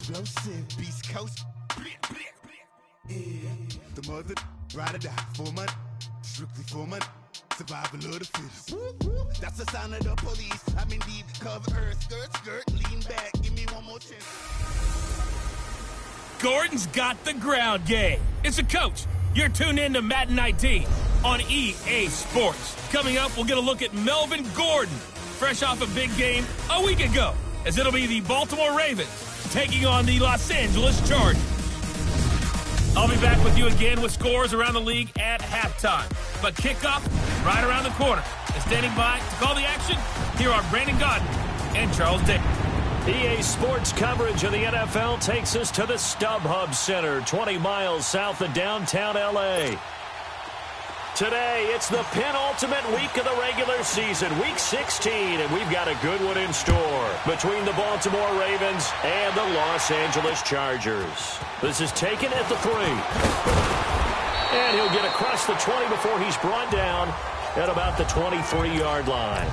Explosive, Beast Coast. Yeah. The mother ride or die for money, strictly for money. Survival of the fittest. That's the sign of the police. I'm in deep cover earth, skirt, lean back. Give me one more chance. Gordon's got the ground game. It's a coach. You're tuned in to Madden 19 on EA Sports. Coming up, we'll get a look at Melvin Gordon, fresh off a big game a week ago, as it'll be the Baltimore Ravens taking on the Los Angeles Chargers. I'll be back with you again with scores around the league at halftime. But kickoff right around the corner. And standing by to call the action, here are Brandon Godden and Charles Day. EA Sports coverage of the NFL takes us to the StubHub Center, 20 miles south of downtown L.A. Today, it's the penultimate week of the regular season, week 16, and we've got a good one in store between the Baltimore Ravens and the Los Angeles Chargers. This is taken at the 3. And he'll get across the 20 before he's brought down at about the 23-yard line.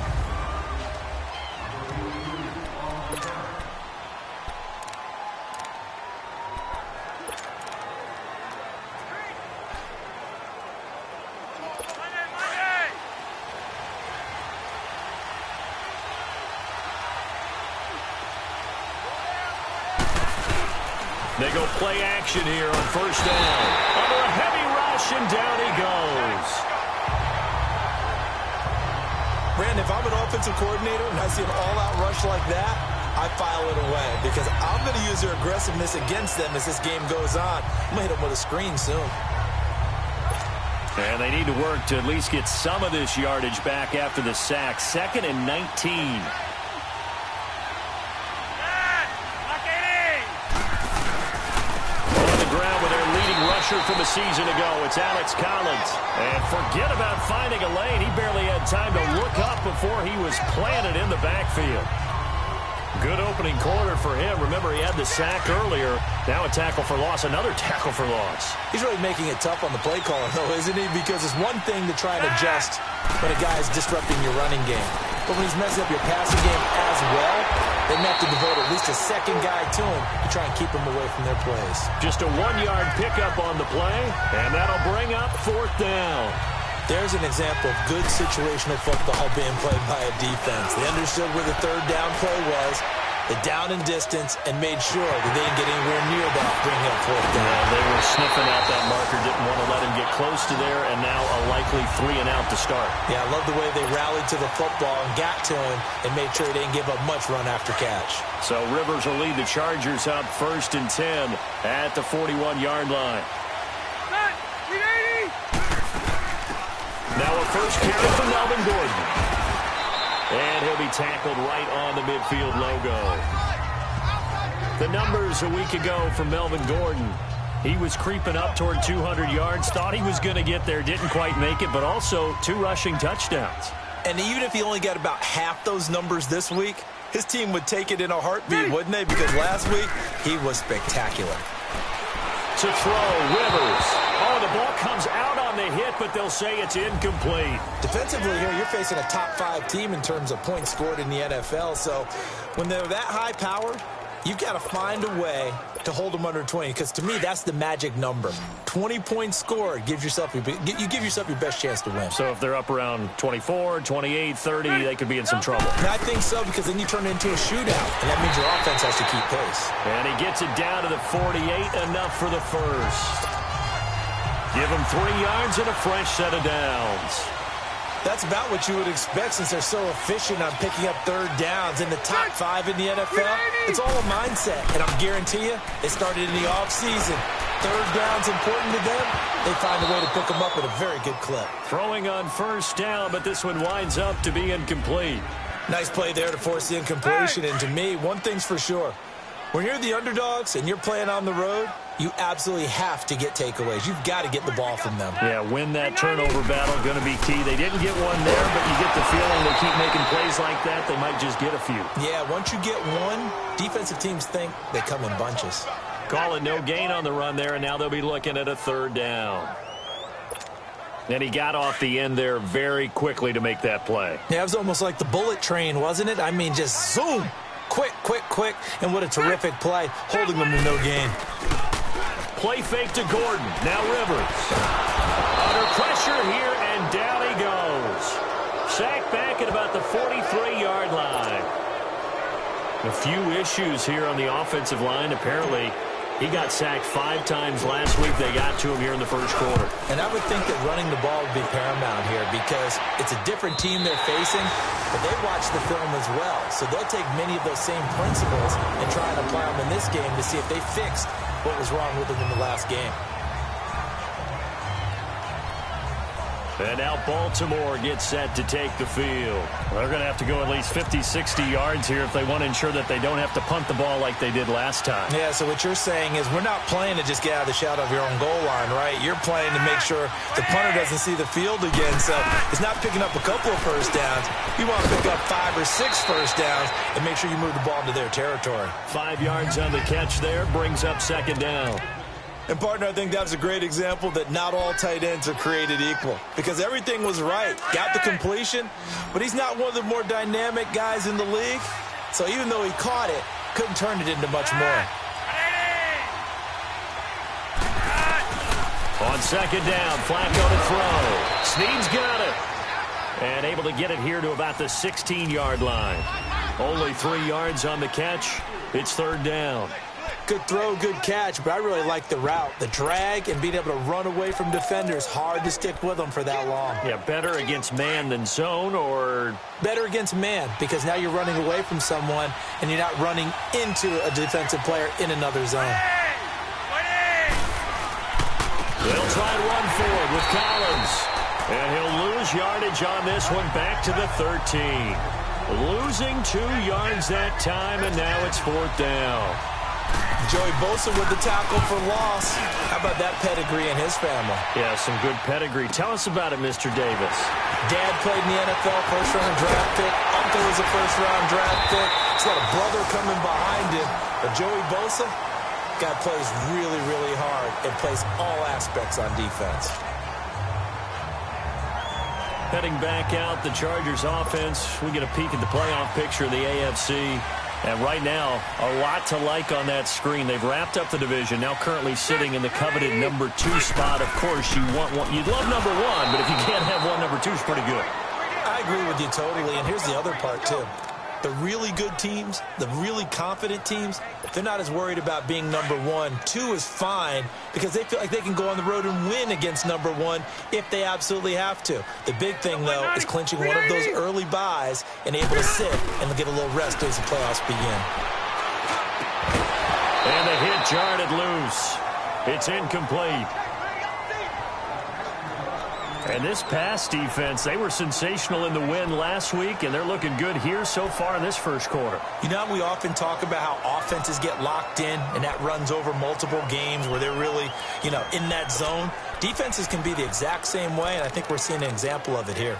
They go play action here on first down. Under a heavy rush, and down he goes. Brandon, if I'm an offensive coordinator and I see an all-out rush like that, I file it away because I'm going to use their aggressiveness against them as this game goes on. I'm going to hit them with a screen soon. And they need to work to at least get some of this yardage back after the sack. 2nd and 19. From a season ago, it's Alex Collins. And forget about finding a lane. He barely had time to look up before he was planted in the backfield. Good opening quarter for him. Remember, he had the sack earlier. Now a tackle for loss, another tackle for loss. He's really making it tough on the play caller, though, isn't he? Because it's one thing to try and adjust when a guy is disrupting your running game. But when he's messing up your passing game as well, they have to devote at least a second guy to him to try and keep him away from their plays. Just a 1-yard pickup on the play, and that'll bring up 4th down. There's an example of good situational football being played by a defense. They understood where the 3rd down play was, the down and distance, and made sure that they didn't get anywhere near that, bringing up 4th down. Yeah, they were sniffing out that marker, didn't want to let him get close to there, and now a likely 3 and out to start. Yeah, I love the way they rallied to the football and got to him and made sure they didn't give up much run after catch. So Rivers will lead the Chargers up 1st and 10 at the 41-yard line. Now a first carry for Melvin Gordon. And he'll be tackled right on the midfield logo. The numbers a week ago for Melvin Gordon. He was creeping up toward 200 yards, thought he was going to get there, didn't quite make it, but also 2 rushing touchdowns. And even if he only got about half those numbers this week, his team would take it in a heartbeat, wouldn't they? Because last week, he was spectacular. To throw, Rivers. Oh, the ball comes out on the hit, but they'll say it's incomplete. Defensively here, you're facing a top 5 team in terms of points scored in the NFL. So when they're that high powered, you've got to find a way to hold them under 20. Because to me, that's the magic number. 20 points scored, you give yourself your best chance to win. So if they're up around 24, 28, 30, they could be in some trouble. And I think so, because then you turn it into a shootout, and that means your offense has to keep pace. And he gets it down to the 48, enough for the first. Give him 3 yards and a fresh set of downs. That's about what you would expect since they're so efficient on picking up 3rd downs in the top 5 in the NFL. It's all a mindset, and I'll guarantee you, it started in the offseason. 3rd down's important to them. They find a way to pick them up at a very good clip. Throwing on first down, but this one winds up to be incomplete. Nice play there to force the incompletion, and to me, one thing's for sure. When you're the underdogs and you're playing on the road, you absolutely have to get takeaways. You've got to get the ball from them. Yeah, win that turnover battle, going to be key. They didn't get one there, but you get the feeling they keep making plays like that, they might just get a few. Yeah, once you get one, defensive teams think they come in bunches. Call it no gain on the run there, and now they'll be looking at a 3rd down. And he got off the end there very quickly to make that play. Yeah, it was almost like the bullet train, wasn't it? I mean, just zoom. Quick, and what a terrific play, holding them to no gain. Play fake to Gordon. Now Rivers. Under pressure here, and down he goes. Sacked back at about the 43-yard line. A few issues here on the offensive line. Apparently, he got sacked 5 times last week. They got to him here in the first quarter. And I would think that running the ball would be paramount here because it's a different team they're facing, but they watch the film as well. So they'll take many of those same principles and try and apply them in this game to see if they fixed what was wrong with them in the last game. And now Baltimore gets set to take the field. They're going to have to go at least 50, 60 yards here if they want to ensure that they don't have to punt the ball like they did last time. Yeah, so what you're saying is we're not playing to just get out of the shadow of your own goal line, right? You're playing to make sure the punter doesn't see the field again. So it's not picking up a couple of first downs. You want to pick up 5 or 6 first downs and make sure you move the ball into their territory. 5 yards on the catch there, brings up second down. And, partner, I think that was a great example that not all tight ends are created equal because everything was right. Got the completion, but he's not one of the more dynamic guys in the league. So even though he caught it, couldn't turn it into much more. On second down, Flacco to throw. Snead's got it. And able to get it here to about the 16-yard line. Only 3 yards on the catch. It's third down. Good throw, good catch, but I really like the route. The drag and being able to run away from defenders, hard to stick with them for that long. Yeah, better against man than zone, or? Better against man, because now you're running away from someone and you're not running into a defensive player in another zone. They'll try and run forward with Collins. And he'll lose yardage on this one back to the 13. Losing 2 yards that time, and now it's fourth down. Joey Bosa with the tackle for loss. How about that pedigree in his family? Yeah, some good pedigree. Tell us about it, Mr. Davis. Dad played in the NFL, first-round draft pick. Uncle was a first-round draft pick. He's got a brother coming behind him. But Joey Bosa, guy plays really, really hard and plays all aspects on defense. Heading back out, the Chargers offense. We get a peek at the playoff picture of the AFC. And right now, a lot to like on that screen. They've wrapped up the division, now currently sitting in the coveted number 2 spot. Of course, you want one. You'd love number 1, but if you can't have one, number 2 is pretty good. I agree with you totally, and here's the other part, too. The really good teams, the really confident teams, they're not as worried about being number 1. 2 is fine because they feel like they can go on the road and win against number 1 if they absolutely have to. The big thing, though, is clinching one of those early buys and able to sit and get a little rest as the playoffs begin. And the hit jarred it loose. It's incomplete. And this pass defense, they were sensational in the win last week, and they're looking good here so far in this first quarter. You know, we often talk about how offenses get locked in, and that runs over multiple games where they're really, in that zone. Defenses can be the exact same way, and I think we're seeing an example of it here.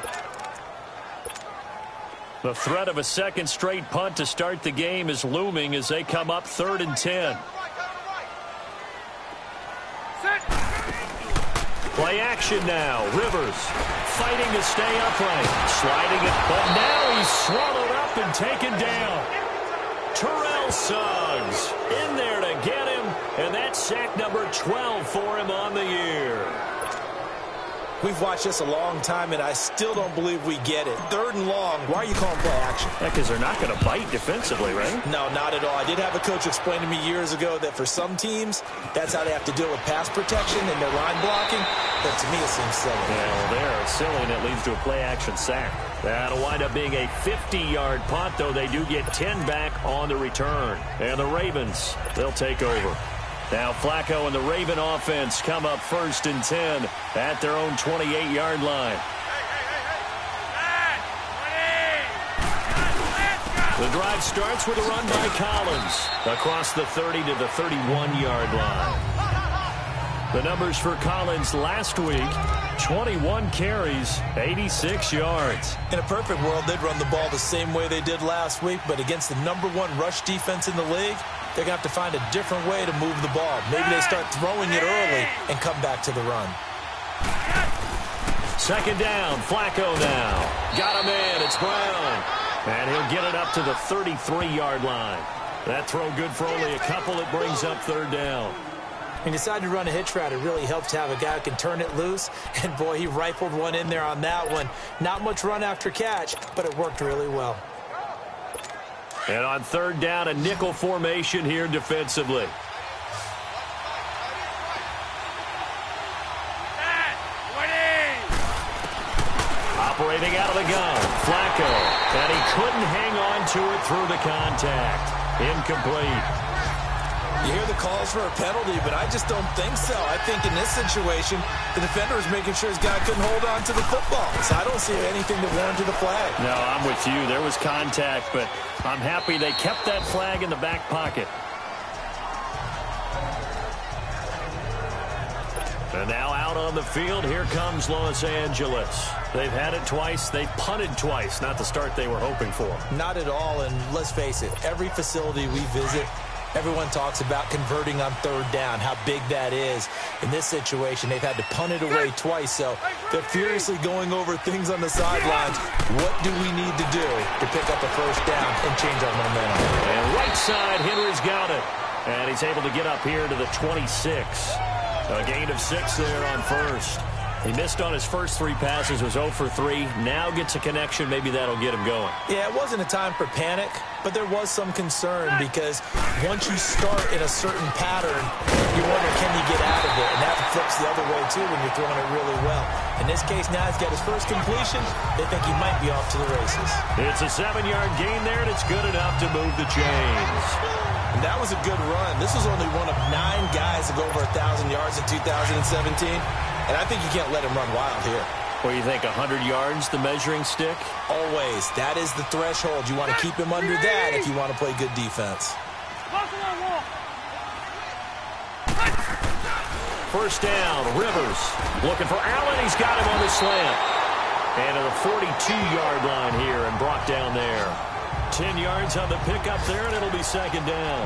The threat of a second straight punt to start the game is looming as they come up 3rd and 10. Play action now. Rivers fighting to stay upright. Sliding it, but now he's swallowed up and taken down. Terrell Suggs in there to get him, and that's sack number 12 for him on the year. We've watched this a long time, and I still don't believe we get it. 3rd and long. Why are you calling play action? Because they're not going to bite defensively, right? No, not at all. I did have a coach explain to me years ago that for some teams, that's how they have to deal with pass protection and their line blocking. But to me, it seems silly. Yeah, well, there, it's silly, and it leads to a play-action sack. That'll wind up being a 50-yard punt, though they do get 10 back on the return. And the Ravens, they'll take over. Now Flacco and the Raven offense come up 1st and 10 at their own 28-yard line. The drive starts with a run by Collins across the 30 to the 31-yard line. The numbers for Collins last week, 21 carries, 86 yards. In a perfect world, they'd run the ball the same way they did last week, but against the number 1 rush defense in the league, they're going to have to find a different way to move the ball. Maybe they start throwing it early and come back to the run. Second down, Flacco now. Got him in, it's Brown. And he'll get it up to the 33-yard line. That throw good for only a couple. It brings up third down. He decided to run a hitch route. It really helps to have a guy who can turn it loose. And, boy, he rifled one in there on that one. Not much run after catch, but it worked really well. And on third down, a nickel formation here defensively. Operating out of the gun, Flacco. And he couldn't hang on to it through the contact. Incomplete. You hear the calls for a penalty, but I just don't think so. I think in this situation, the defender was making sure his guy couldn't hold on to the football. So I don't see anything that warranted the flag. No, I'm with you. There was contact, but I'm happy they kept that flag in the back pocket. And now out on the field, here comes Los Angeles. They've had it twice. They've punted twice. Not the start they were hoping for. Not at all, and let's face it, every facility we visit, everyone talks about converting on third down, how big that is. In this situation, they've had to punt it away twice, so they're furiously going over things on the sidelines. What do we need to do to pick up a first down and change our momentum? And right side, Henry's got it. And he's able to get up here to the 26. A gain of 6 there on first. He missed on his first 3 passes, was 0 for 3. Now gets a connection. Maybe that'll get him going. Yeah, it wasn't a time for panic, but there was some concern because once you start in a certain pattern, you wonder, can you get out of it? And that flips the other way, too, when you're throwing it really well. In this case, now he's got his first completion. They think he might be off to the races. It's a 7-yard gain there, and it's good enough to move the chains. And that was a good run. This was only one of 9 guys to go over 1,000 yards in 2017. And I think you can't let him run wild here. What do you think, 100 yards, the measuring stick? Always. That is the threshold. You want to keep him under that if you want to play good defense. First down, Rivers. Looking for Allen. He's got him on the slant. And to the 42-yard line here and brought down there. 10 yards on the pickup there, and it'll be second down.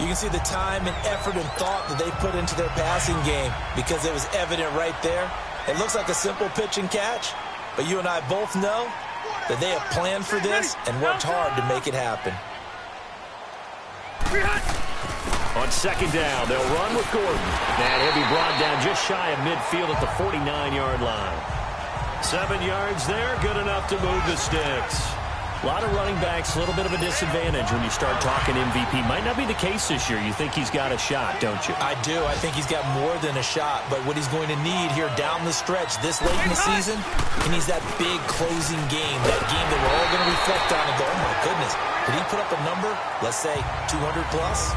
You can see the time and effort and thought that they put into their passing game because it was evident right there. It looks like a simple pitch and catch, but you and I both know that they have planned for this and worked hard to make it happen. On second down, they'll run with Gordon. And he'll be brought down just shy of midfield at the 49-yard line. 7 yards there, good enough to move the sticks. A lot of running backs, a little bit of a disadvantage when you start talking MVP. Might not be the case this year. You think he's got a shot, don't you? I do. I think he's got more than a shot. But what he's going to need here down the stretch this late in the season, he needs that big closing game, that game that we're all going to reflect on and go, oh, my goodness, did he put up a number, let's say 200 plus?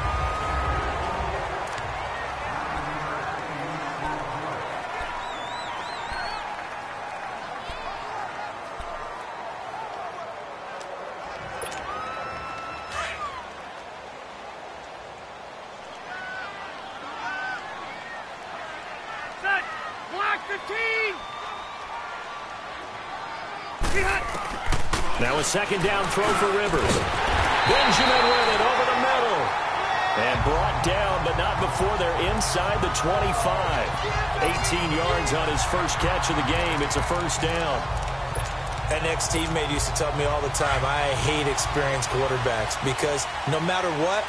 Now a second down throw for Rivers. Benjamin with it over the middle. And brought down, but not before they're inside the 25. 18 yards on his first catch of the game. It's a first down. An ex-teammate used to tell me all the time, I hate experienced quarterbacks because no matter what,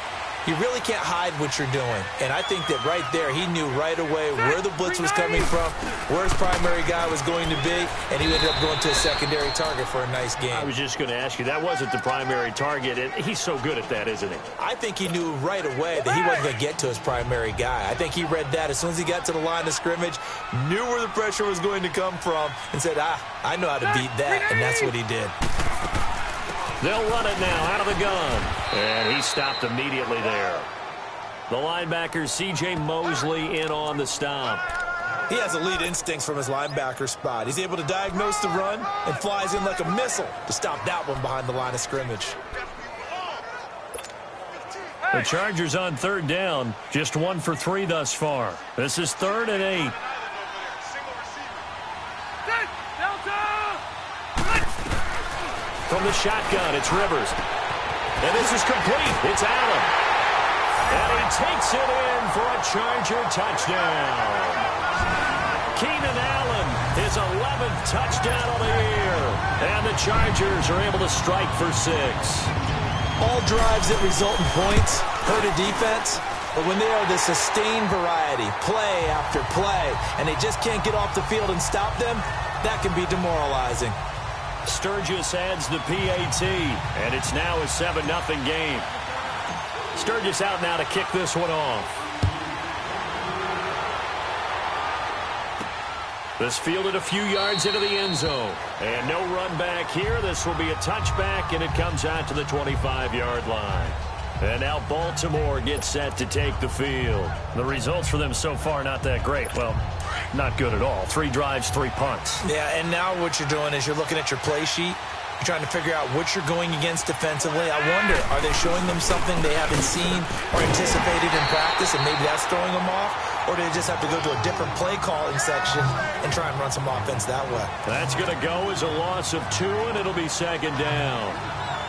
you really can't hide what you're doing. And I think that right there, he knew right away where the blitz was coming from, where his primary guy was going to be, and he ended up going to a secondary target for a nice game. I was just going to ask you, that wasn't the primary target, and he's so good at that, isn't he? I think he knew right away that he wasn't going to get to his primary guy. I think he read that as soon as he got to the line of scrimmage, knew where the pressure was going to come from, and said, I know how to beat that, and that's what he did. They'll run it now out of the gun. And he stopped immediately there. The linebacker, C.J. Mosley, in on the stop. He has elite instincts from his linebacker spot. He's able to diagnose the run and flies in like a missile to stop that one behind the line of scrimmage. The Chargers on third down, just 1 for 3 thus far. This is 3rd and 8. From the shotgun, it's Rivers. And this is complete. It's Allen. And he takes it in for a Charger touchdown. Keenan Allen, his 11th touchdown of the year. And the Chargers are able to strike for 6. All drives that result in points hurt a defense, but when they are the sustained variety, play after play, and they just can't get off the field and stop them, that can be demoralizing. Sturgis adds the PAT, and it's now a 7-0 game. Sturgis out now to kick this one off. This fielded a few yards into the end zone. And no run back here. This will be a touchback, and it comes out to the 25-yard line. And now Baltimore gets set to take the field. The results for them so far not that great. Well, not good at all. 3 drives, 3 punts. Yeah, and now what you're doing is you're looking at your play sheet. You're trying to figure out what you're going against defensively. I wonder, are they showing them something they haven't seen or anticipated in practice, and maybe that's throwing them off? Or do they just have to go to a different play calling section and try and run some offense that way? That's going to go as a loss of 2, and it'll be 2nd down.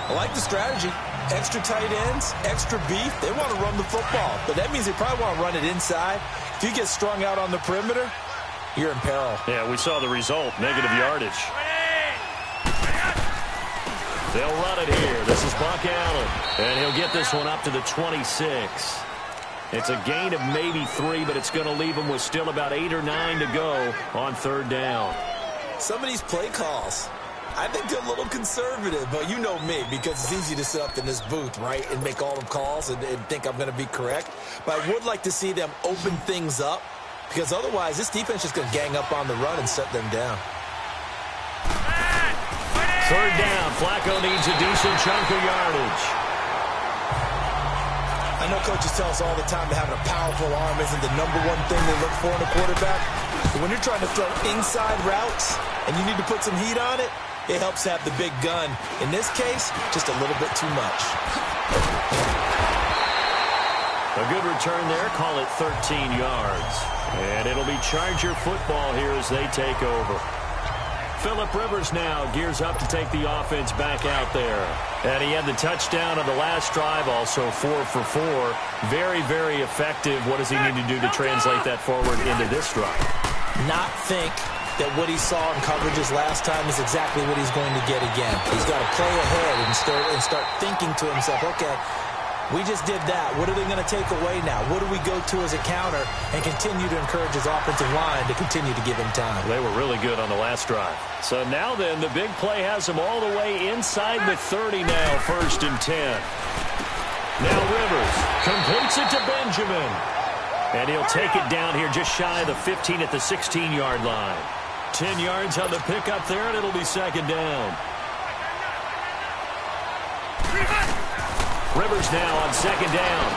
I like the strategy. Extra tight ends, extra beef. They want to run the football, but that means they probably want to run it inside. If you get strung out on the perimeter, you're in peril. Yeah, we saw the result, negative yardage. They'll run it here. This is Buck Allen, and he'll get this one up to the 26. It's a gain of maybe 3, but it's going to leave him with still about 8 or 9 to go on 3rd down. Some of these play calls, I think they're a little conservative, but you know me, because it's easy to sit up in this booth, right, and make all the calls and think I'm going to be correct. But I would like to see them open things up, because otherwise this defense is going to gang up on the run and shut them down. 3rd down. Flacco needs a decent chunk of yardage. I know coaches tell us all the time that having a powerful arm isn't the #1 thing they look for in a quarterback. But when you're trying to throw inside routes and you need to put some heat on it, it helps have the big gun. In this case, just a little bit too much. A good return there. Call it 13 yards. And it'll be Charger football here as they take over. Phillip Rivers now gears up to take the offense back out there. And he had the touchdown on the last drive, also 4 for 4. Very, very effective. What does he need to do to translate that forward into this drive? Not think that what he saw in coverages last time is exactly what he's going to get again. He's got to play ahead and start thinking to himself, okay, we just did that. What are they going to take away now? What do we go to as a counter? And continue to encourage his offensive line to continue to give him time. They were really good on the last drive. So now then, the big play has him all the way inside the 30 now, 1st and 10. Now Rivers completes it to Benjamin. And he'll take it down here just shy of the 15 at the 16-yard line. 10 yards on the pickup there, and it'll be 2nd down. Rivers now on 2nd down.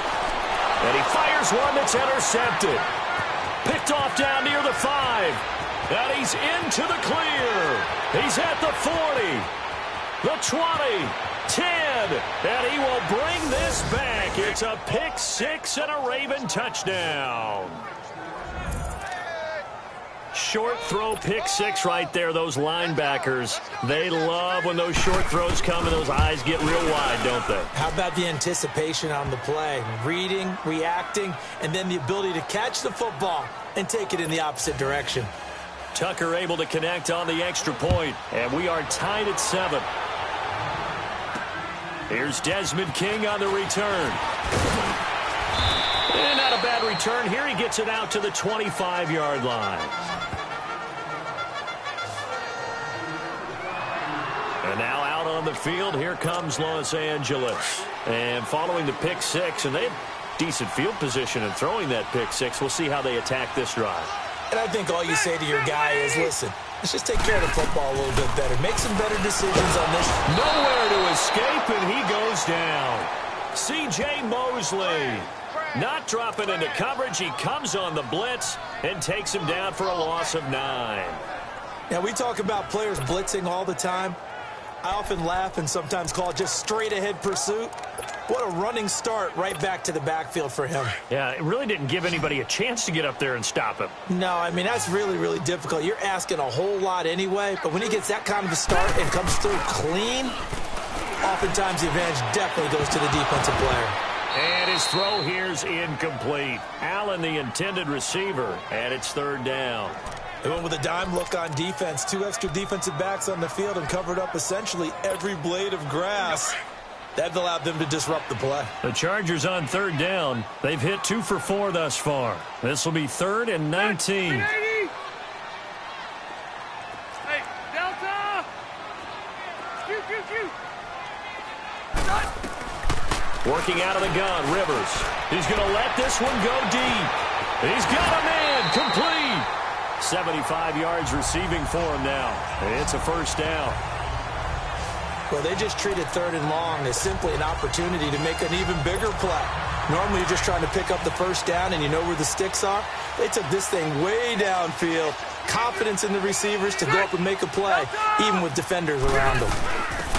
And he fires one that's intercepted. Picked off down near the 5. And he's into the clear. He's at the 40. The 20. 10. And he will bring this back. It's a pick 6 and a Raven touchdown. Short throw, pick 6 right there. Those linebackers, they love when those short throws come and those eyes get real wide, don't they? How about the anticipation on the play? Reading, reacting, and then the ability to catch the football and take it in the opposite direction. Tucker able to connect on the extra point, and we are tied at 7. Here's Desmond King on the return. And not a bad return here. He gets it out to the 25-yard line. And now out on the field, here comes Los Angeles. And following the pick 6, and they have decent field position in throwing that pick 6. We'll see how they attack this drive. And I think all you say to your guy is, listen, let's just take care of the football a little bit better. Make some better decisions on this. Nowhere to escape, and he goes down. C.J. Mosley not dropping into coverage. He comes on the blitz and takes him down for a loss of 9. Now, we talk about players blitzing all the time. I often laugh and sometimes call it just straight-ahead pursuit. What a running start right back to the backfield for him. Yeah, it really didn't give anybody a chance to get up there and stop him. No, I mean, that's really, really difficult. You're asking a whole lot anyway, but when he gets that kind of a start and comes through clean, oftentimes the advantage definitely goes to the defensive player. And his throw here's incomplete. Allen, the intended receiver, and it's 3rd down. They went with a dime look on defense. 2 extra defensive backs on the field and covered up essentially every blade of grass. That allowed them to disrupt the play. The Chargers on 3rd down. They've hit 2 for 4 thus far. This will be 3rd and 19. Hey, Delta! Working out of the gun, Rivers. He's going to let this one go deep. He's got a man, complete. 75 yards receiving for him now. It's a 1st down. Well, they just treated 3rd and long as simply an opportunity to make an even bigger play. Normally, you're just trying to pick up the 1st down and you know where the sticks are. They took this thing way downfield. Confidence in the receivers to go up and make a play, even with defenders around them.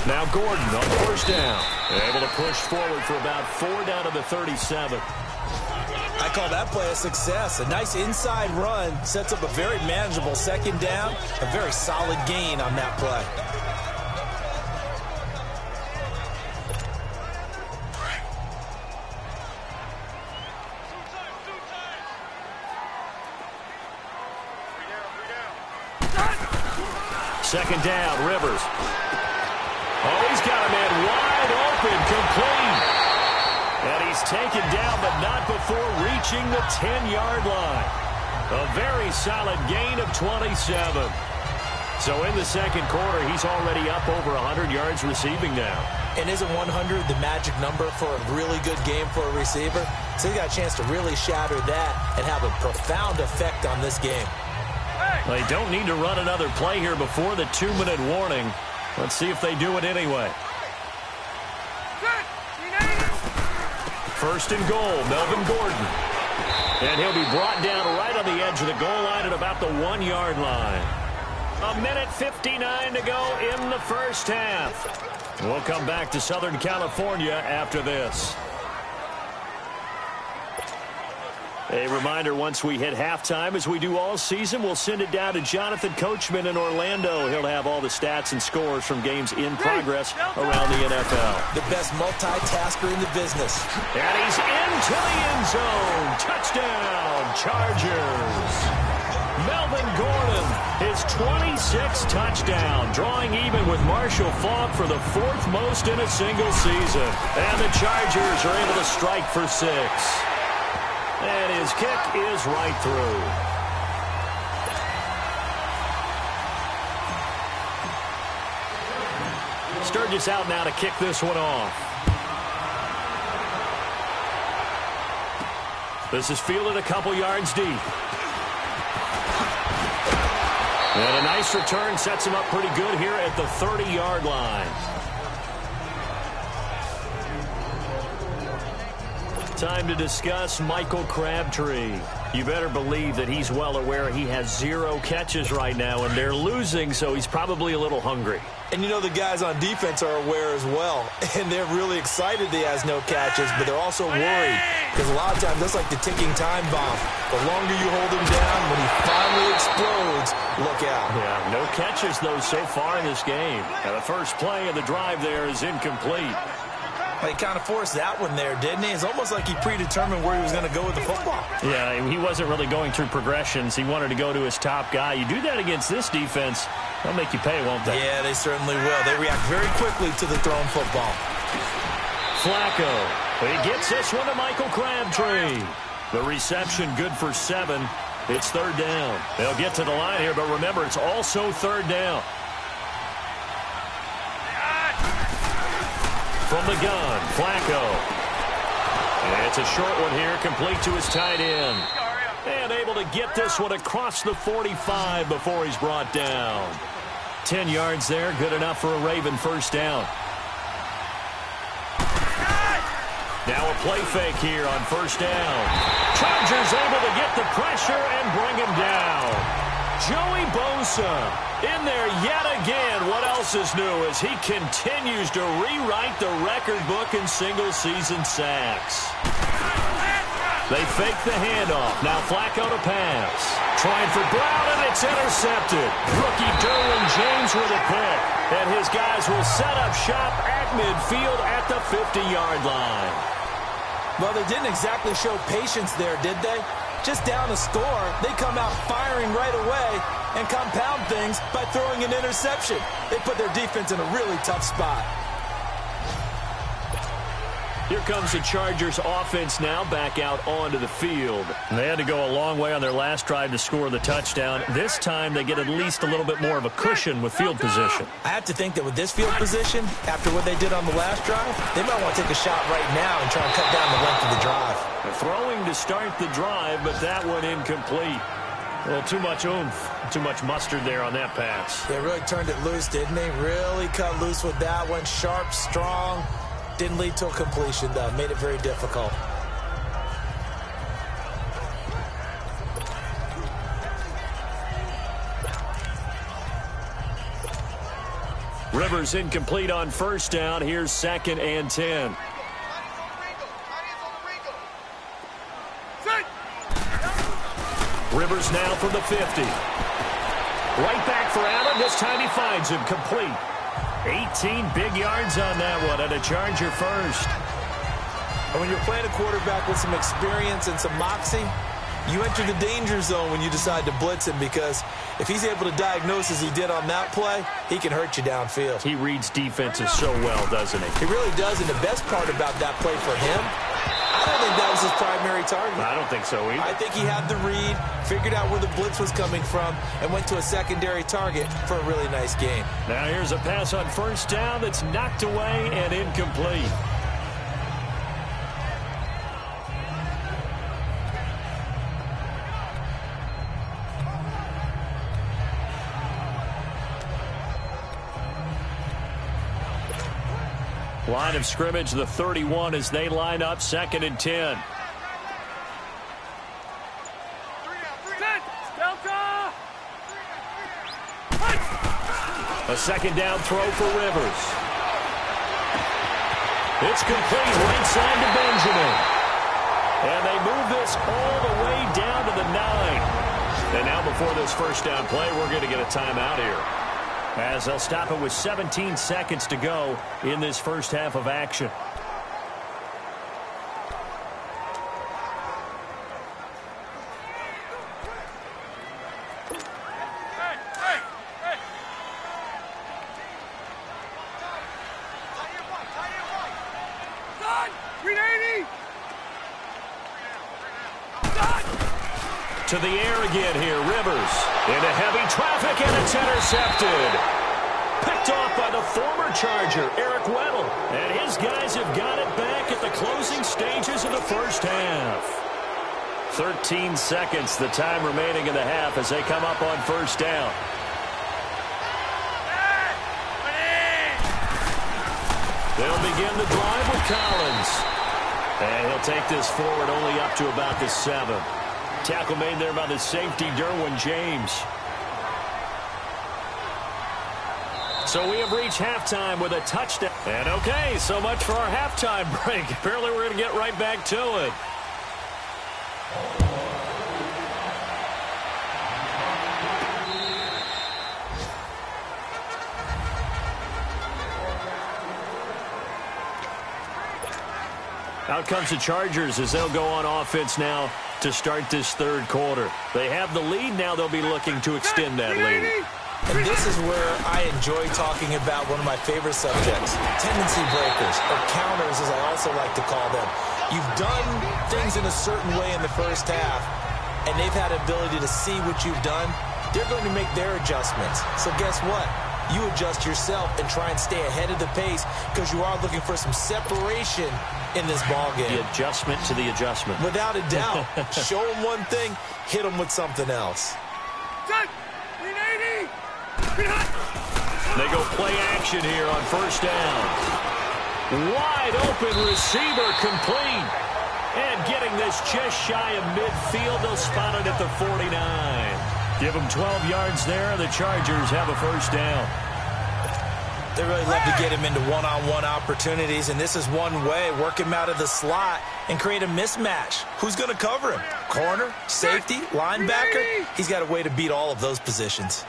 Now Gordon on 1st down. Able to push forward for about 4 down to the 37. I call that play a success. A nice inside run sets up a very manageable 2nd down. A very solid gain on that play. Second down, Rivers. Oh, he's got a man wide open, complete. And he's taken down, but not before reaching the 10-yard line. A very solid gain of 27. So in the 2nd quarter, he's already up over 100 yards receiving now. And isn't 100 the magic number for a really good game for a receiver? So he got a chance to really shatter that and have a profound effect on this game. They don't need to run another play here before the 2-minute warning. Let's see if they do it anyway. 1st and goal, Melvin Gordon. And he'll be brought down right on the edge of the goal line at about the 1-yard line. 1:59 to go in the 1st half. We'll come back to Southern California after this. A reminder, once we hit halftime, as we do all season, we'll send it down to Jonathan Coachman in Orlando. He'll have all the stats and scores from games in progress around the NFL. The best multitasker in the business. And he's into the end zone. Touchdown, Chargers. Melvin Gordon, his 26th touchdown, drawing even with Marshall Faulk for the 4th most in a single season. And the Chargers are able to strike for 6. And his kick is right through. Sturgis out now to kick this one off. This is fielded a couple yards deep. And a nice return sets him up pretty good here at the 30-yard line. Time to discuss Michael Crabtree. You better believe that he's well aware he has 0 catches right now, and they're losing, so he's probably a little hungry. And you know the guys on defense are aware as well, and they're really excited he has no catches, but they're also worried because a lot of times that's like the ticking time bomb. The longer you hold him down, when he finally explodes, look out. Yeah, no catches, though, so far in this game. Now, the first play of the drive there is incomplete. He kind of forced that one there, didn't he? It's almost like he predetermined where he was going to go with the football. Yeah, he wasn't really going through progressions. He wanted to go to his top guy. You do that against this defense, they'll make you pay, won't they? Yeah, they certainly will. They react very quickly to the thrown football. Flacco. He gets this one to Michael Crabtree. The reception good for 7. It's 3rd down. They'll get to the line here, but remember, it's also 3rd down. From the gun, Flacco. And it's a short one here, complete to his tight end. And able to get this one across the 45 before he's brought down. 10 yards there, good enough for a Raven 1st down. Now a play fake here on 1st down. Chargers able to get the pressure and bring him down. Joey Bosa in there yet again. What else is new as he continues to rewrite the record book in single-season sacks. They fake the handoff. Now Flacco to pass. Trying for Brown, and it's intercepted. Rookie Derwin James with a pick. And his guys will set up shop at midfield at the 50-yard line. Well, they didn't exactly show patience there, did they? just down a score, they come out firing right away and compound things by throwing an interception. They put their defense in a really tough spot. Here comes the Chargers offense now back out onto the field. They had to go a long way on their last drive to score the touchdown. This time they get at least a little bit more of a cushion with field position. I have to think that with this field position, after what they did on the last drive, they might want to take a shot right now and try and cut down the length of the drive. They're throwing to start the drive, but that one incomplete. Well, too much oomph, too much mustard there on that pass. They really turned it loose, didn't they? Really cut loose with that one. Sharp, strong. Didn't lead to a completion, though. Made it very difficult. Rivers incomplete on first down. Here's 2nd and 10. Rivers now from the 50. Right back for Allen. This time he finds him complete. 18 big yards on that one, and a Charger first. And when you're playing a quarterback with some experience and some moxie, you enter the danger zone when you decide to blitz him, because if he's able to diagnose as he did on that play, he can hurt you downfield. He reads defenses so well, doesn't he? He really does, and the best part about that play for him, I don't think that was his primary target. I don't think so either. I think he had the read, figured out where the blitz was coming from, and went to a secondary target for a really nice game. Now here's a pass on first down that's knocked away and incomplete. Line of scrimmage, the 31, as they line up 2nd and 10. A 2nd down throw for Rivers. It's complete right side to Benjamin. And they move this all the way down to the 9. And now before this first down play, we're going to get a timeout here, as they'll stop it with 17 seconds to go in this first half of action. To the air again here, Rivers into heavy traffic, and it's intercepted. Picked off by the former Charger, Eric Weddle. And his guys have got it back at the closing stages of the first half. 13 seconds, the time remaining in the half as they come up on first down. They'll begin the drive with Collins. And he'll take this forward only up to about the 7. Tackle made there by the safety, Derwin James. So we have reached halftime with a touchdown. And okay, so much for our halftime break. Apparently we're going to get right back to it. Out comes the Chargers as they'll go on offense now to start this third quarter. They have the lead. Now they'll be looking to extend that lead. And this is where I enjoy talking about one of my favorite subjects, tendency breakers, or counters as I also like to call them. You've done things in a certain way in the first half, and they've had the ability to see what you've done. They're going to make their adjustments. So guess what? You adjust yourself and try and stay ahead of the pace, because you are looking for some separation in this ball game. The adjustment to the adjustment. Without a doubt. Show them one thing, hit them with something else. They go play action here on first down. Wide open receiver complete. And getting this just shy of midfield, they'll spot it at the 49. Give them 12 yards there. The Chargers have a first down. They really love to get him into one-on-one opportunities, and this is one way. Work him out of the slot and create a mismatch. Who's going to cover him? Corner, safety, linebacker? He's got a way to beat all of those positions.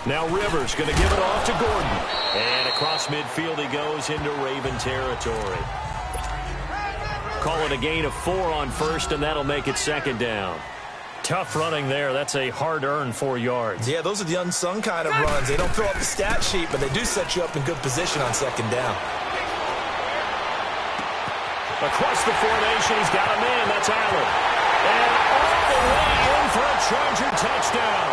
Now Rivers going to give it off to Gordon. And across midfield he goes into Raven territory. call it a gain of 4 on first, and that'll make it second down. Tough running there. That's a hard-earned 4 yards. Yeah, those are the unsung kind of runs. They don't fill up the stat sheet, but they do set you up in good position on second down. Across the formation, he's got a man. That's Allen. And all the way in for a Charger touchdown.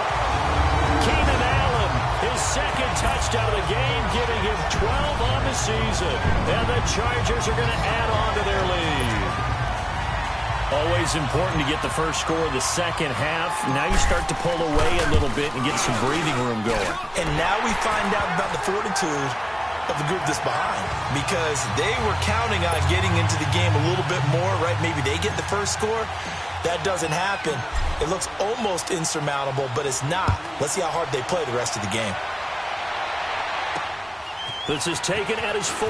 Keenan Allen, his second touchdown of the game, giving him 12 on the season. And the Chargers are going to add on to their lead. Always important to get the first score of the second half. Now you start to pull away a little bit and get some breathing room going. And now we find out about the fortitude of the group that's behind, because they were counting on getting into the game a little bit more, right? Maybe they get the first score. That doesn't happen. It looks almost insurmountable, but it's not. Let's see how hard they play the rest of the game. This is taken at his 4.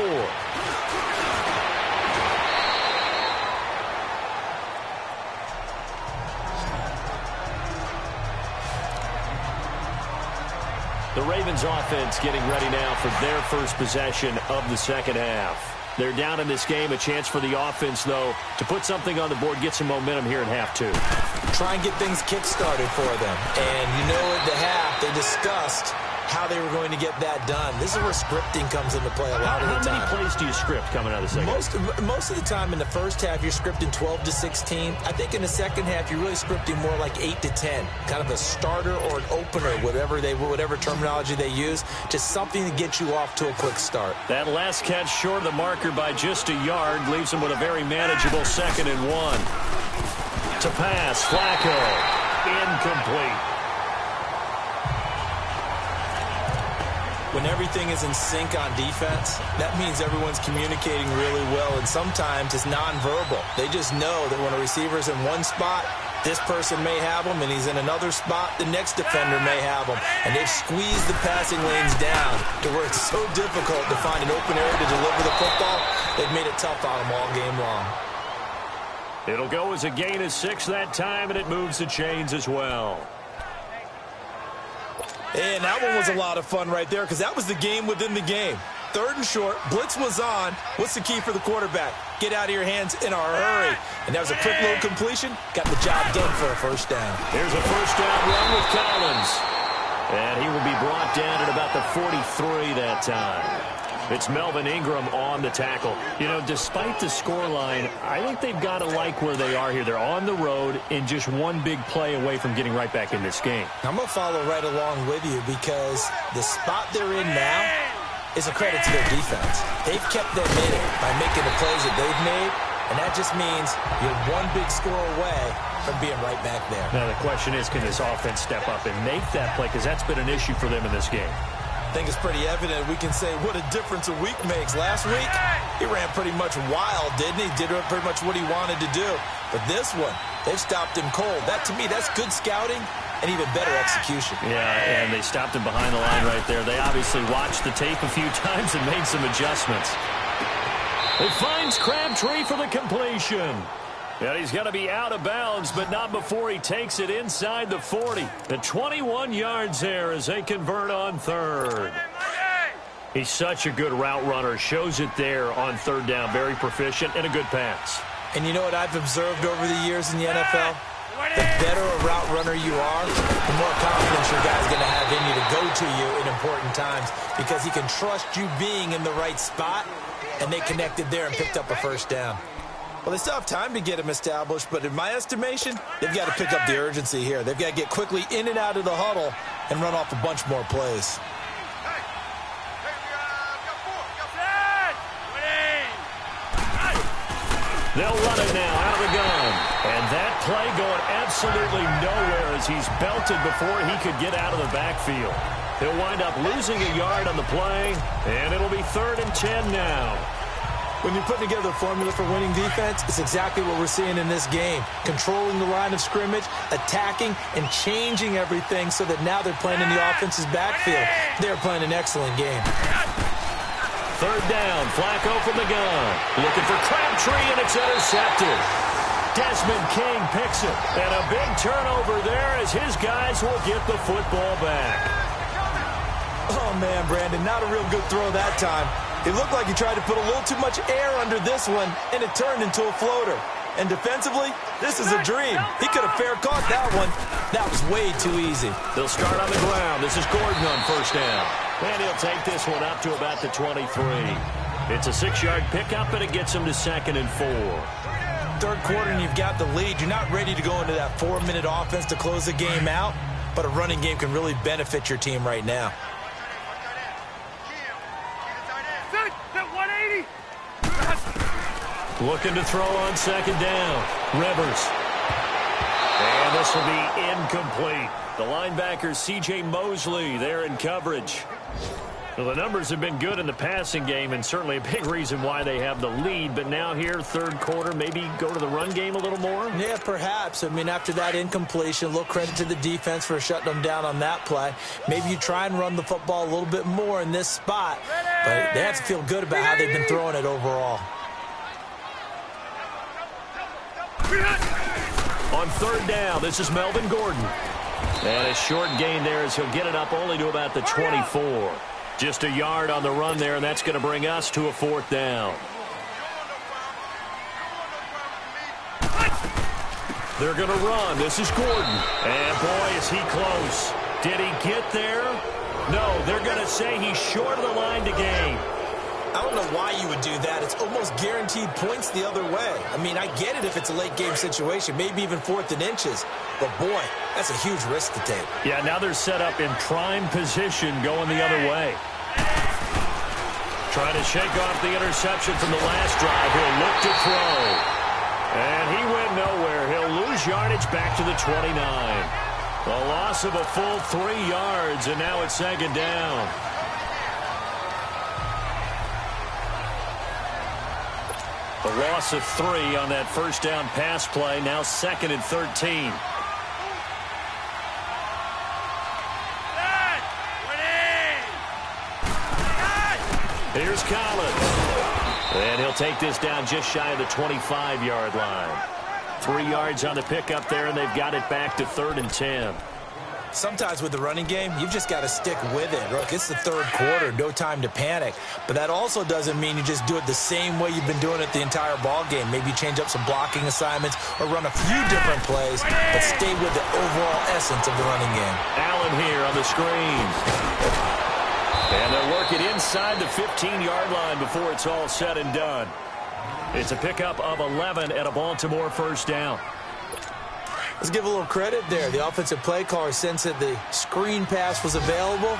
The Ravens offense getting ready now for their first possession of the second half. They're down in this game. A chance for the offense, though, to put something on the board, get some momentum here in half 2. Try and get things kick-started for them. And you know at the half, they discussed how they were going to get that done. This is where scripting comes into play a lot of the time. How many plays do you script coming out of the second? Most of the time in the first half, you're scripting 12 to 16. I think in the second half, you're really scripting more like 8 to 10. Kind of a starter or an opener, whatever terminology they use. Just something to get you off to a quick start. That last catch short of the marker by just a yard leaves him with a very manageable 2nd and 1. To pass, Flacco. Incomplete. When everything is in sync on defense, that means everyone's communicating really well, and sometimes it's nonverbal. They just know that when a receiver's in one spot, this person may have him, and he's in another spot, the next defender may have him. And they've squeezed the passing lanes down to where it's so difficult to find an open area to deliver the football. They've made it tough on them all game long. It'll go as a gain of 6 that time, and it moves the chains as well. And that one was a lot of fun right there, because that was the game within the game. 3rd and short, blitz was on. What's the key for the quarterback? Get out of your hands in a hurry. And that was a quick little completion. Got the job done for a first down. Here's a first down run with Collins. And he will be brought down at about the 43 that time. It's Melvin Ingram on the tackle. You know, despite the scoreline, I think they've got to like where they are here. They're on the road and just one big play away from getting right back in this game. I'm going to follow right along with you, because the spot they're in now is a credit to their defense. They've kept them in it by making the plays that they've made, and that just means you're one big score away from being right back there. Now, the question is, can this offense step up and make that play? Because that's been an issue for them in this game. I think it's pretty evident. We can say what a difference a week makes. Last week, he ran pretty much wild, didn't he? Did pretty much what he wanted to do. But this one, they've stopped him cold. That, to me, that's good scouting and even better execution. Yeah, and they stopped him behind the line right there. They obviously watched the tape a few times and made some adjustments. It finds Crabtree for the completion. And he's going to be out of bounds, but not before he takes it inside the 40. The 21 yards there as they convert on 3rd. He's such a good route runner. Shows it there on 3rd down. Very proficient and a good pass. And you know what I've observed over the years in the NFL? The better a route runner you are, the more confidence your guy's going to have in you to go to you in important times, because he can trust you being in the right spot, and they connected there and picked up a first down. Well, they still have time to get him established, but in my estimation, they've got to pick up the urgency here. They've got to get quickly in and out of the huddle and run off a bunch more plays. They'll run it now out of the gun. And that play going absolutely nowhere as he's belted before he could get out of the backfield. He'll wind up losing a yard on the play, and it'll be 3rd and 10 now. When you're putting together a formula for winning defense, it's exactly what we're seeing in this game. Controlling the line of scrimmage, attacking, and changing everything so that now they're playing in the offense's backfield. They're playing an excellent game. 3rd down, Flacco from the gun. Looking for Crabtree, and it's intercepted. Desmond King picks it. And a big turnover there as his guys will get the football back. Oh, man, Brandon, not a real good throw that time. It looked like he tried to put a little too much air under this one, and it turned into a floater. And defensively, this is a dream. He could have fair caught that one. That was way too easy. They'll start on the ground. This is Gordon on first down. And he'll take this one up to about the 23. It's a 6-yard pickup, and it gets him to 2nd and 4. Third quarter, and you've got the lead. You're not ready to go into that 4-minute offense to close the game out, but a running game can really benefit your team right now. Looking to throw on 2nd down. Rivers. And this will be incomplete. The linebacker, C.J. Mosley, there in coverage. Well, the numbers have been good in the passing game, and certainly a big reason why they have the lead. But now here, third quarter, maybe go to the run game a little more? Yeah, perhaps. I mean, after that incompletion, a little credit to the defense for shutting them down on that play. Maybe you try and run the football a little bit more in this spot. But they have to feel good about how they've been throwing it overall. On 3rd down, this is Melvin Gordon. And a short gain there as he'll get it up only to about the 24. Just a yard on the run there, and that's going to bring us to a 4th down. They're going to run. This is Gordon. And boy, is he close. Did he get there? No, they're going to say he's short of the line to gain. I don't know why you would do that. It's almost guaranteed points the other way. I mean, I get it if it's a late game situation, maybe even 4th and inches. But, boy, that's a huge risk to take. Yeah, now they're set up in prime position going the other way. Trying to shake off the interception from the last drive. He'll look to throw. And he went nowhere. He'll lose yardage back to the 29. A loss of a full 3 yards, and now it's 2nd down. A loss of 3 on that first down pass play. Now 2nd and 13. Here's Collins. And he'll take this down just shy of the 25-yard line. 3 yards on the pickup there, and they've got it back to 3rd and 10. Sometimes with the running game, you've just got to stick with it. Look, it's the third quarter, no time to panic. But that also doesn't mean you just do it the same way you've been doing it the entire ball game. Maybe change up some blocking assignments or run a few different plays, but stay with the overall essence of the running game. Allen here on the screen. And they'll work it inside the 15-yard line before it's all said and done. It's a pickup of 11 and a Baltimore first down. Let's give a little credit there. The offensive play caller sensed that the screen pass was available.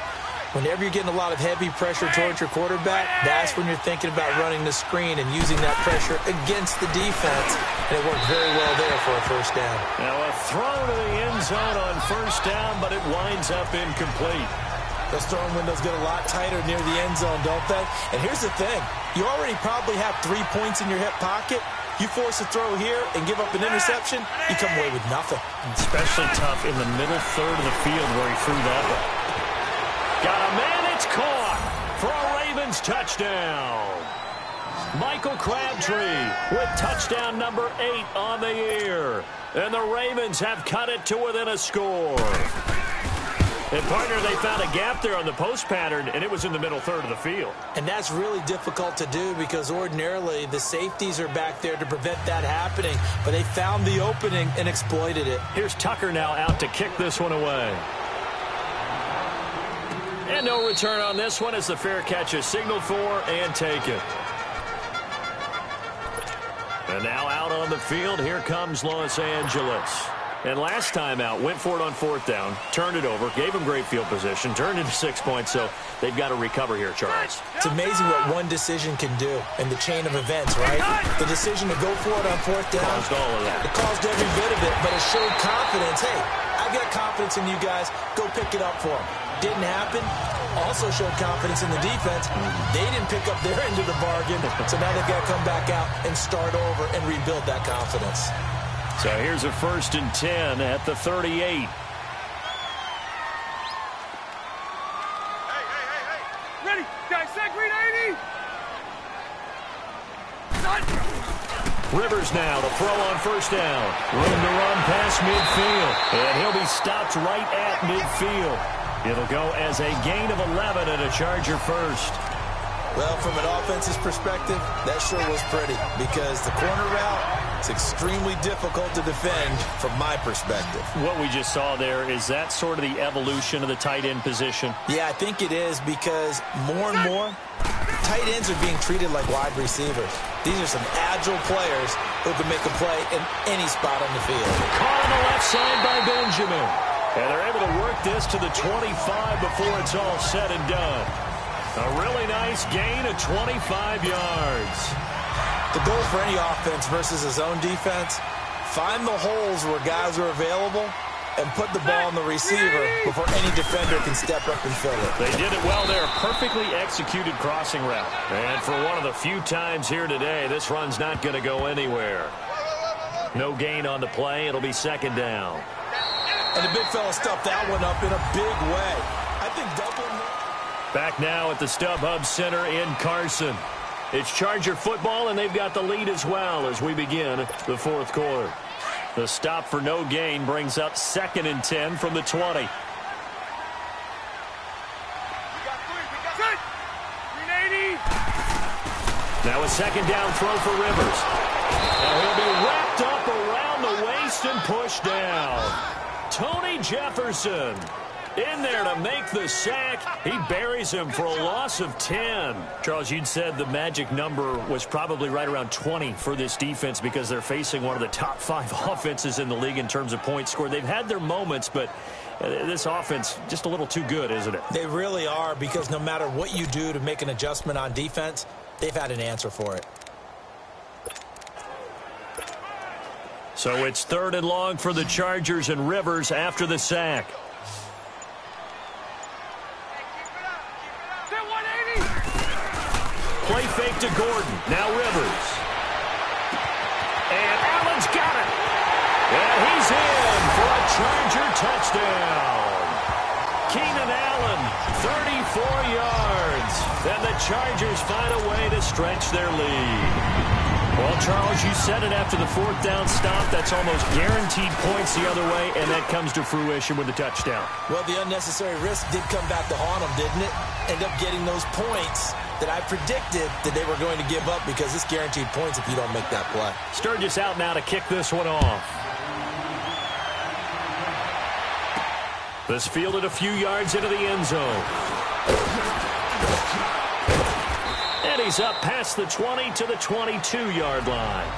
Whenever you're getting a lot of heavy pressure towards your quarterback, that's when you're thinking about running the screen and using that pressure against the defense. And it worked very well there for a first down. Now a throw to the end zone on first down, but it winds up incomplete. Those throwing windows get a lot tighter near the end zone, don't they? And here's the thing. You already probably have 3 points in your hip pocket. You force a throw here and give up an interception, you come away with nothing. Especially tough in the middle third of the field where he threw that one. Got a man, it's caught for a Ravens touchdown. Michael Crabtree with touchdown number 8 on the year. And the Ravens have cut it to within a score. And, partner, they found a gap there on the post pattern, and it was in the middle third of the field. And that's really difficult to do because ordinarily the safeties are back there to prevent that happening. But they found the opening and exploited it. Here's Tucker now out to kick this one away. And no return on this one as the fair catch is signaled for and taken. And now out on the field, here comes Los Angeles. And last time out, went for it on 4th down, turned it over, gave him great field position, turned into 6 points, so they've got to recover here, Charles. It's amazing what one decision can do in the chain of events, right? The decision to go for it on 4th down. Caused all of that. It caused every bit of it, but it showed confidence. Hey, I've got confidence in you guys. Go pick it up for them. Didn't happen. Also showed confidence in the defense. They didn't pick up their end of the bargain, so now they've got to come back out and start over and rebuild that confidence. So here's a 1st and 10 at the 38. Hey. Ready, guys, set, green 80. Rivers now to throw on first down. Room to run past midfield. And he'll be stopped right at midfield. It'll go as a gain of 11 and a Charger first. Well, from an offensive perspective, that sure was pretty because the corner route is extremely difficult to defend from my perspective. What we just saw there, is that sort of the evolution of the tight end position? Yeah, I think it is because more and more, tight ends are being treated like wide receivers. These are some agile players who can make a play in any spot on the field. Caught on the left side by Benjamin. And they're able to work this to the 25 before it's all said and done. A really nice gain of 25 yards. The goal for any offense versus a zone defense, find the holes where guys are available and put the ball on the receiver before any defender can step up and fill it. They did it well there. Perfectly executed crossing route. And for one of the few times here today, this run's not going to go anywhere. No gain on the play. It'll be second down. And the big fella stuffed that one up in a big way. I think Dublin... Back now at the StubHub Center in Carson. It's Charger football, and they've got the lead as well as we begin the fourth quarter. The stop for no gain brings up 2nd and 10 from the 20. Now a second down throw for Rivers. Now he'll be wrapped up around the waist and pushed down. Tony Jefferson in there to make the sack. He buries him for a loss of 10. Charles, you'd said the magic number was probably right around 20 for this defense because they're facing one of the top 5 offenses in the league in terms of points scored. They've had their moments, but this offense just a little too good, isn't it? They really are, because no matter what you do to make an adjustment on defense, they've had an answer for it. So it's 3rd and long for the Chargers, and Rivers after the sack. Play fake to Gordon. Now Rivers. And Allen's got it. And he's in for a Charger touchdown. Keenan Allen, 34 yards. And the Chargers find a way to stretch their lead. Well, Charles, you said it after the 4th down stop. That's almost guaranteed points the other way, and that comes to fruition with a touchdown. Well, the unnecessary risk did come back to haunt them, didn't it? End up getting those points that I predicted that they were going to give up, because it's guaranteed points if you don't make that play. Sturgis out now to kick this one off. This fielded a few yards into the end zone. And he's up past the 20 to the 22-yard line.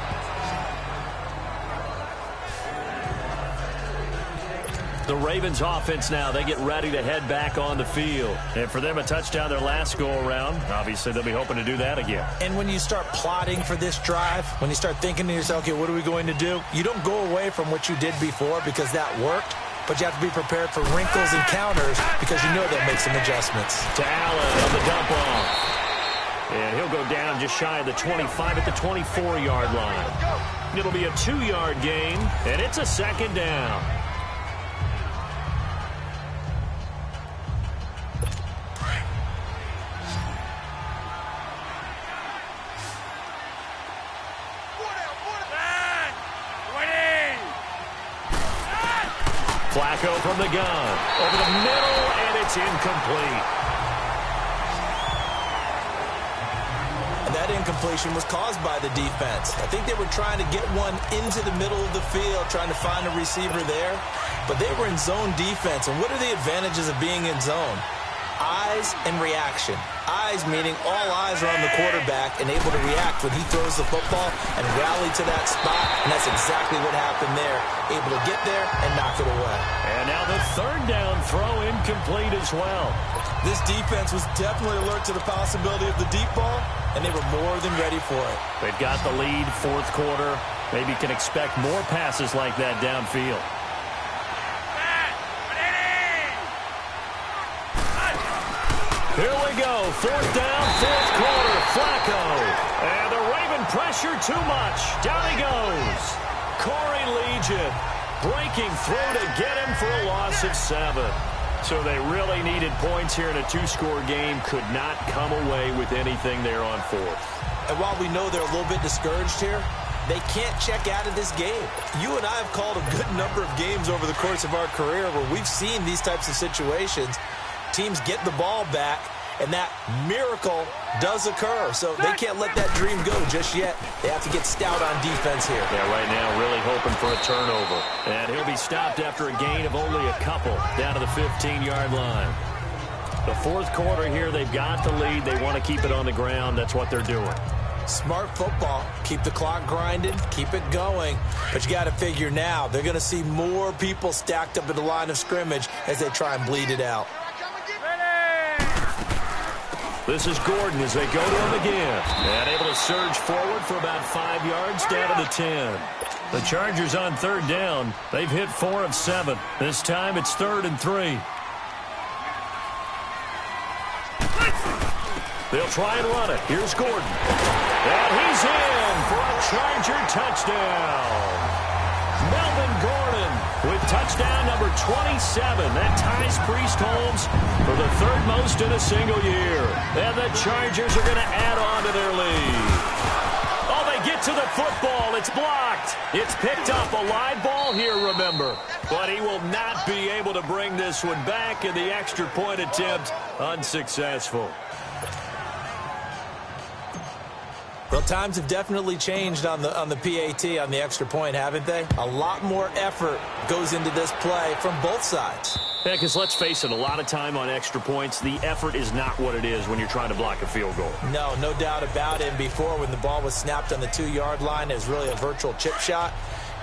The Ravens offense now, they get ready to head back on the field. And for them, a touchdown their last go-around. Obviously, they'll be hoping to do that again. And when you start plotting for this drive, when you start thinking to yourself, okay, what are we going to do? You don't go away from what you did before because that worked, but you have to be prepared for wrinkles and counters because you know they'll make some adjustments. To Allen on the dump off. And he'll go down just shy of the 25 at the 24-yard line. It'll be a 2-yard gain, and it's a second down. Flacco from the gun. Over the middle, and it's incomplete. And that incompletion was caused by the defense. I think they were trying to get one into the middle of the field, trying to find a receiver there. But they were in zone defense. And what are the advantages of being in zone? Eyes and reaction. Eyes meaning all eyes are on the quarterback and able to react when he throws the football and rally to that spot. And that's exactly what happened there. Able to get there and knock it away. And now the 3rd down throw incomplete as well. This defense was definitely alert to the possibility of the deep ball, and they were more than ready for it. They've got the lead, 4th quarter. Maybe can expect more passes like that downfield. Here we go, 4th down, 4th quarter, Flacco. And the Raven pressure too much. Down he goes. Corey Legion breaking through to get him for a loss of 7. So they really needed points here in a 2-score game. Could not come away with anything there on 4th. And while we know they're a little bit discouraged here, they can't check out of this game. You and I have called a good number of games over the course of our career where we've seen these types of situations. Teams get the ball back, and that miracle does occur. So they can't let that dream go just yet. They have to get stout on defense here. Yeah, right now really hoping for a turnover. And he'll be stopped after a gain of only a couple down to the 15-yard line. The fourth quarter here, they've got the lead. They want to keep it on the ground. That's what they're doing. Smart football. Keep the clock grinding. Keep it going. But you got to figure now they're going to see more people stacked up at the line of scrimmage as they try and bleed it out. This is Gordon as they go to him again. And able to surge forward for about 5 yards down to the 10. The Chargers on third down. They've hit 4 of 7. This time it's 3rd and 3. They'll try and run it. Here's Gordon. And he's in for a Charger touchdown. Melvin Gordon with touchdown number 27. That ties Priest Holmes for the 3rd most in a single year. And the Chargers are going to add on to their lead. Oh, they get to the football. It's blocked. It's picked up. A live ball here, remember. But he will not be able to bring this one back, and the extra point attempt unsuccessful. Well, times have definitely changed on the PAT, on the extra point, haven't they? A lot more effort goes into this play from both sides. Yeah, because let's face it, a lot of time on extra points, the effort is not what it is when you're trying to block a field goal. No doubt about it. And before, when the ball was snapped on the 2-yard line, it was really a virtual chip shot.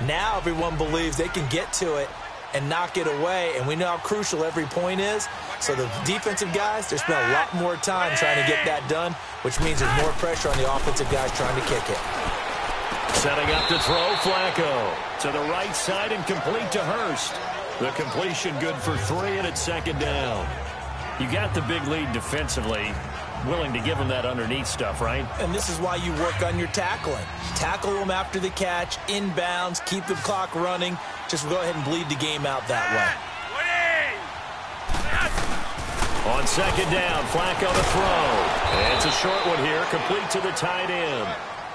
Now everyone believes they can get to it and knock it away, and we know how crucial every point is. So the defensive guys, they spend a lot more time trying to get that done, which means there's more pressure on the offensive guys trying to kick it. Setting up to throw, Flacco to the right side and complete to Hurst. The completion good for 3, and it's 2nd down. You got the big lead defensively. Willing to give them that underneath stuff, right? And this is why you work on your tackling. Tackle them after the catch, inbounds, keep the clock running. Just go ahead and bleed the game out that way. On 2nd down, Flacco to throw. And it's a short one here, complete to the tight end.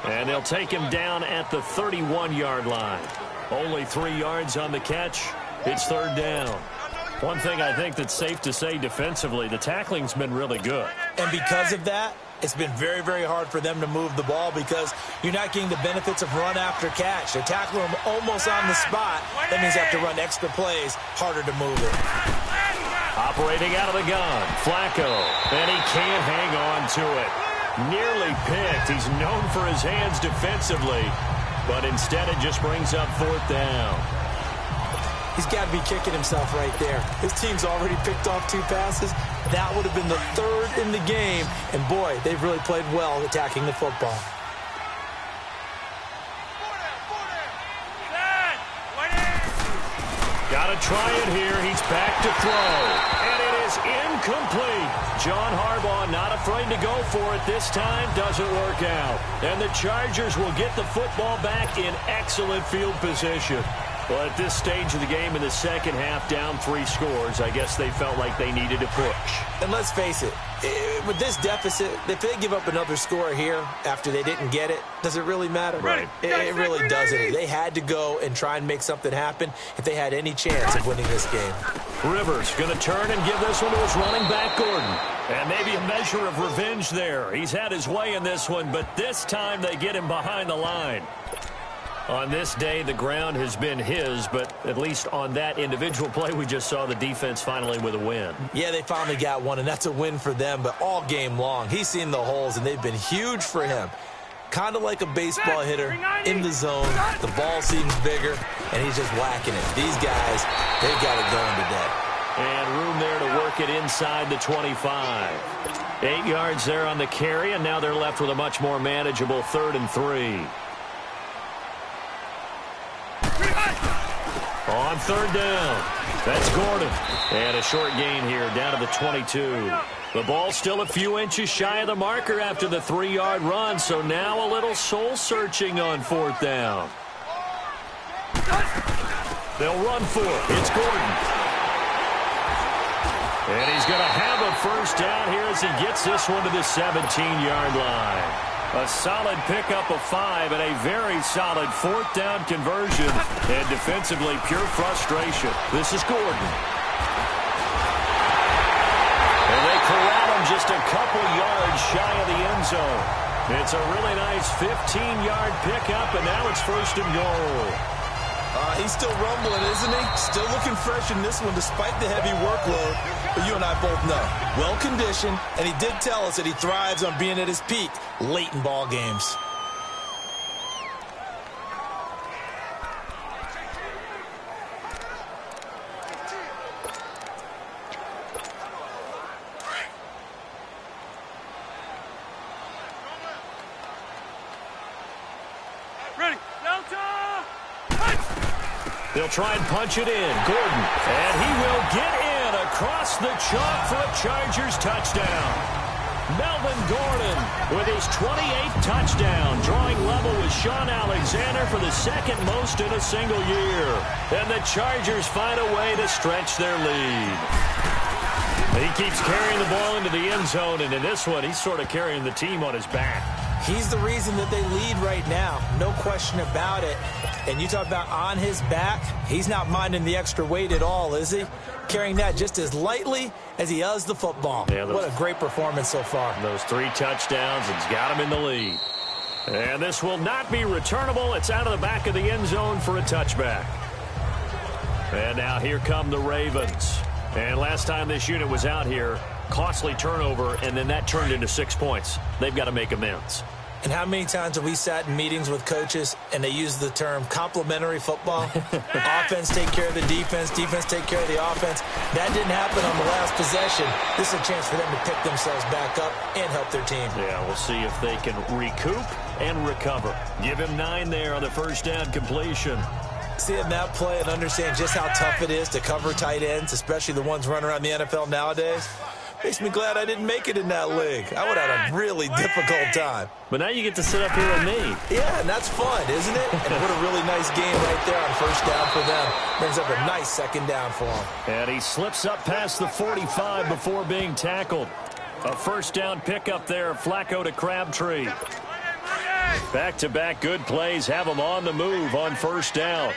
And they'll take him down at the 31-yard line. Only 3 yards on the catch. It's 3rd down. One thing I think that's safe to say defensively, the tackling's been really good. And because of that, it's been very, very hard for them to move the ball because you're not getting the benefits of run after catch. They're tackling them almost on the spot. That means they have to run extra plays, harder to move it. Operating out of the gun, Flacco, and he can't hang on to it. Nearly picked. He's known for his hands defensively, but instead it just brings up 4th down. He's got to be kicking himself right there. His team's already picked off 2 passes. That would have been the 3rd in the game. And, boy, they've really played well attacking the football. Got to try it here. He's back to throw. And it is incomplete. John Harbaugh not afraid to go for it this time. Doesn't work out. And the Chargers will get the football back in excellent field position. Well, at this stage of the game in the second half, down 3 scores, I guess they felt like they needed to push. And let's face it, with this deficit, if they give up another score here after they didn't get it, does it really matter? Right. It really doesn't. They had to go and try and make something happen if they had any chance of winning this game. Rivers going to turn and give this one to his running back, Gordon. And maybe a measure of revenge there. He's had his way in this one, but this time they get him behind the line. On this day, the ground has been his, but at least on that individual play, we just saw the defense finally with a win. Yeah, they finally got one, and that's a win for them, but all game long, he's seen the holes, and they've been huge for him. Kind of like a baseball hitter in the zone. The ball seems bigger, and he's just whacking it. These guys, they've got it going today. And room there to work it inside the 25. 8 yards there on the carry, and now they're left with a much more manageable 3rd and 3. On 3rd down, that's Gordon. And a short gain here down to the 22. The ball still a few inches shy of the marker after the 3-yard run, so now a little soul-searching on 4th down. They'll run for it. It's Gordon. And he's going to have a first down here as he gets this one to the 17-yard line. A solid pickup of 5 and a very solid 4th down conversion. And defensively, pure frustration. This is Gordon. And they corral him just a couple yards shy of the end zone. It's a really nice 15-yard pickup, and now it's 1st and goal. He's still rumbling, isn't he? Still looking fresh in this one despite the heavy workload. But you and I both know, well-conditioned, and he did tell us that he thrives on being at his peak late in ball games. Ready, Delta! They'll try and punch it in. Gordon. And he will get in across the chalk for a Chargers touchdown. Melvin Gordon with his 28th touchdown, drawing level with Sean Alexander for the second most in a single year. And the Chargers find a way to stretch their lead. He keeps carrying the ball into the end zone, and in this one, he's sort of carrying the team on his back. He's the reason that they lead right now. No question about it. And you talk about on his back, he's not minding the extra weight at all, is he? Carrying that just as lightly as he does the football. Yeah, what a great performance so far. Those 3 touchdowns, it's got him in the lead. And this will not be returnable. It's out of the back of the end zone for a touchback. And now here come the Ravens. And last time this unit was out here, costly turnover, and then that turned into 6 points. They've got to make amends. And how many times have we sat in meetings with coaches and they use the term complementary football? Offense take care of the defense, defense take care of the offense. That didn't happen on the last possession. This is a chance for them to pick themselves back up and help their team. Yeah, we'll see if they can recoup and recover. Give him 9 there on the first down completion. Seeing that play and understand just how tough it is to cover tight ends, especially the ones running around the NFL nowadays, makes me glad I didn't make it in that league. I would have had a really difficult time. But now you get to sit up here with me. Yeah, and that's fun, isn't it? And what a really nice game right there on first down for them. Brings up a nice second down for him. And he slips up past the 45 before being tackled. A first down pickup there, Flacco to Crabtree. Back-to-back good plays have him on the move on first down.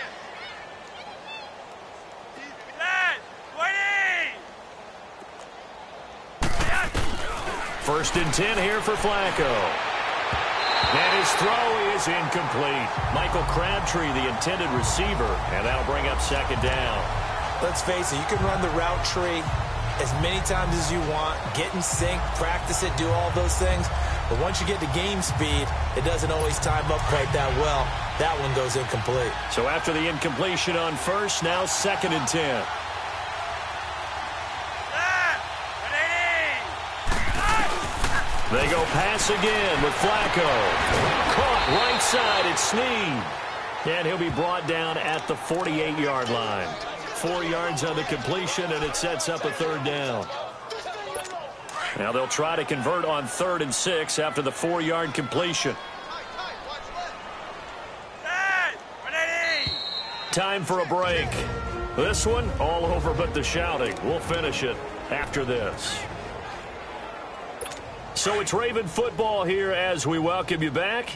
First and 10 here for Flacco. And his throw is incomplete. Michael Crabtree, the intended receiver, and that'll bring up second down. Let's face it, you can run the route tree as many times as you want, get in sync, practice it, do all those things. But once you get to game speed, it doesn't always time up quite that well. That one goes incomplete. So after the incompletion on first, now second and 10. They go pass again with Flacco. Caught right side, it's Snead. And he'll be brought down at the 48-yard line. 4 yards on the completion, and it sets up a third down. Now they'll try to convert on 3rd and 6 after the 4-yard completion. Time for a break. This one, all over but the shouting. We'll finish it after this. So it's Raven football here as we welcome you back.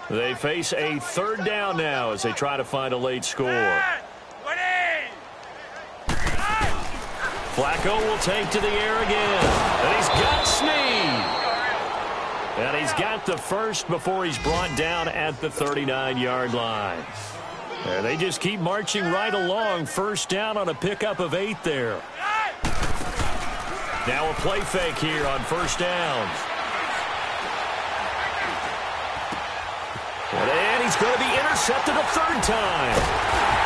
They face a third down now as they try to find a late score. Flacco will take to the air again. And he's got Snead. And he's got the first before he's brought down at the 39-yard line. And they just keep marching right along. First down on a pickup of 8 there. Now a play fake here on first down. And he's going to be intercepted a third time.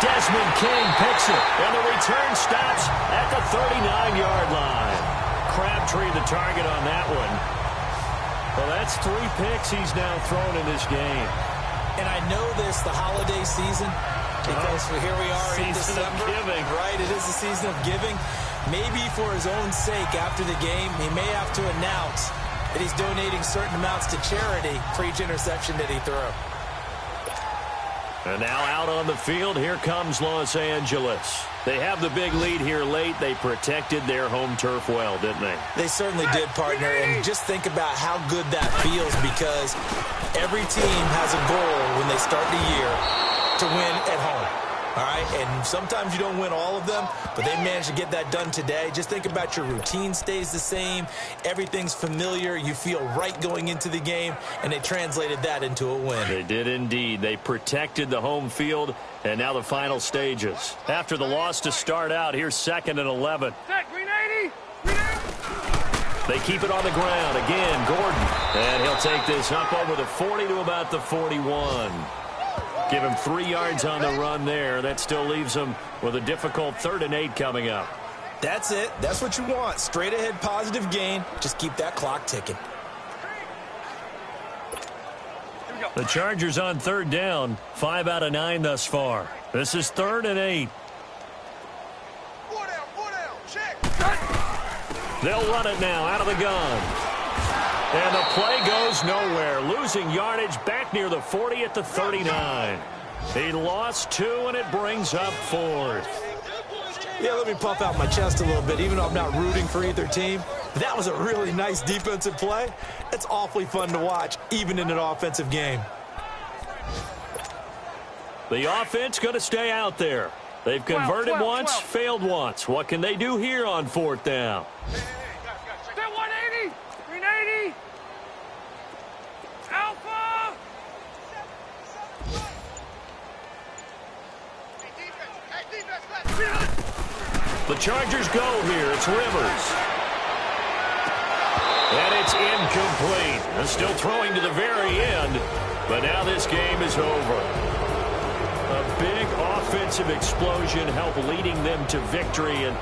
Desmond King picks it, and the return stops at the 39-yard line. Crabtree the target on that one. Well, that's 3 picks he's now thrown in this game. And I know this, the holiday season, because here we are in December. Giving. Right, it is the season of giving. Maybe for his own sake after the game, he may have to announce that he's donating certain amounts to charity for each interception that he threw. And now out on the field, here comes Los Angeles. They have the big lead here late. They protected their home turf well, didn't they? They certainly did, partner. And just think about how good that feels, because every team has a goal when they start the year to win at home. All right, and sometimes you don't win all of them, but they managed to get that done today. Just think about your routine stays the same. Everything's familiar. You feel right going into the game, and they translated that into a win. They did indeed. They protected the home field, and now the final stages. After the loss to start out, here's 2nd and 11. Green 80. Green 80. They keep it on the ground. Again, Gordon. And he'll take this up over the 40 to about the 41. Give him 3 yards on the run there. That still leaves him with a difficult 3rd and 8 coming up. That's it. That's what you want. Straight ahead positive gain. Just keep that clock ticking. The Chargers on 3rd down. 5 out of 9 thus far. This is 3rd and 8. 4 down, check. They'll run it now out of the gun. And the play goes nowhere. Losing yardage back near the 40 at the 39. He lost 2, and it brings up 4th. Yeah, let me puff out my chest a little bit, even though I'm not rooting for either team. That was a really nice defensive play. It's awfully fun to watch, even in an offensive game. The offense going to stay out there. They've converted once, failed once. What can they do here on 4th down? That 180. Green 80. Alpha. The Chargers go here. It's Rivers. And it's incomplete. They're still throwing to the very end. But now this game is over. A big offensive explosion helped leading them to victory. And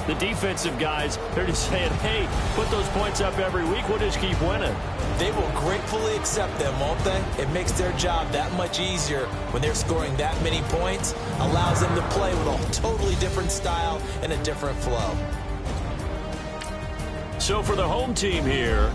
the defensive guys, they're just saying, hey, put those points up every week. We'll just keep winning. They will gratefully accept them, won't they? It makes their job that much easier when they're scoring that many points. Allows them to play with a totally different style and a different flow. So for the home team here,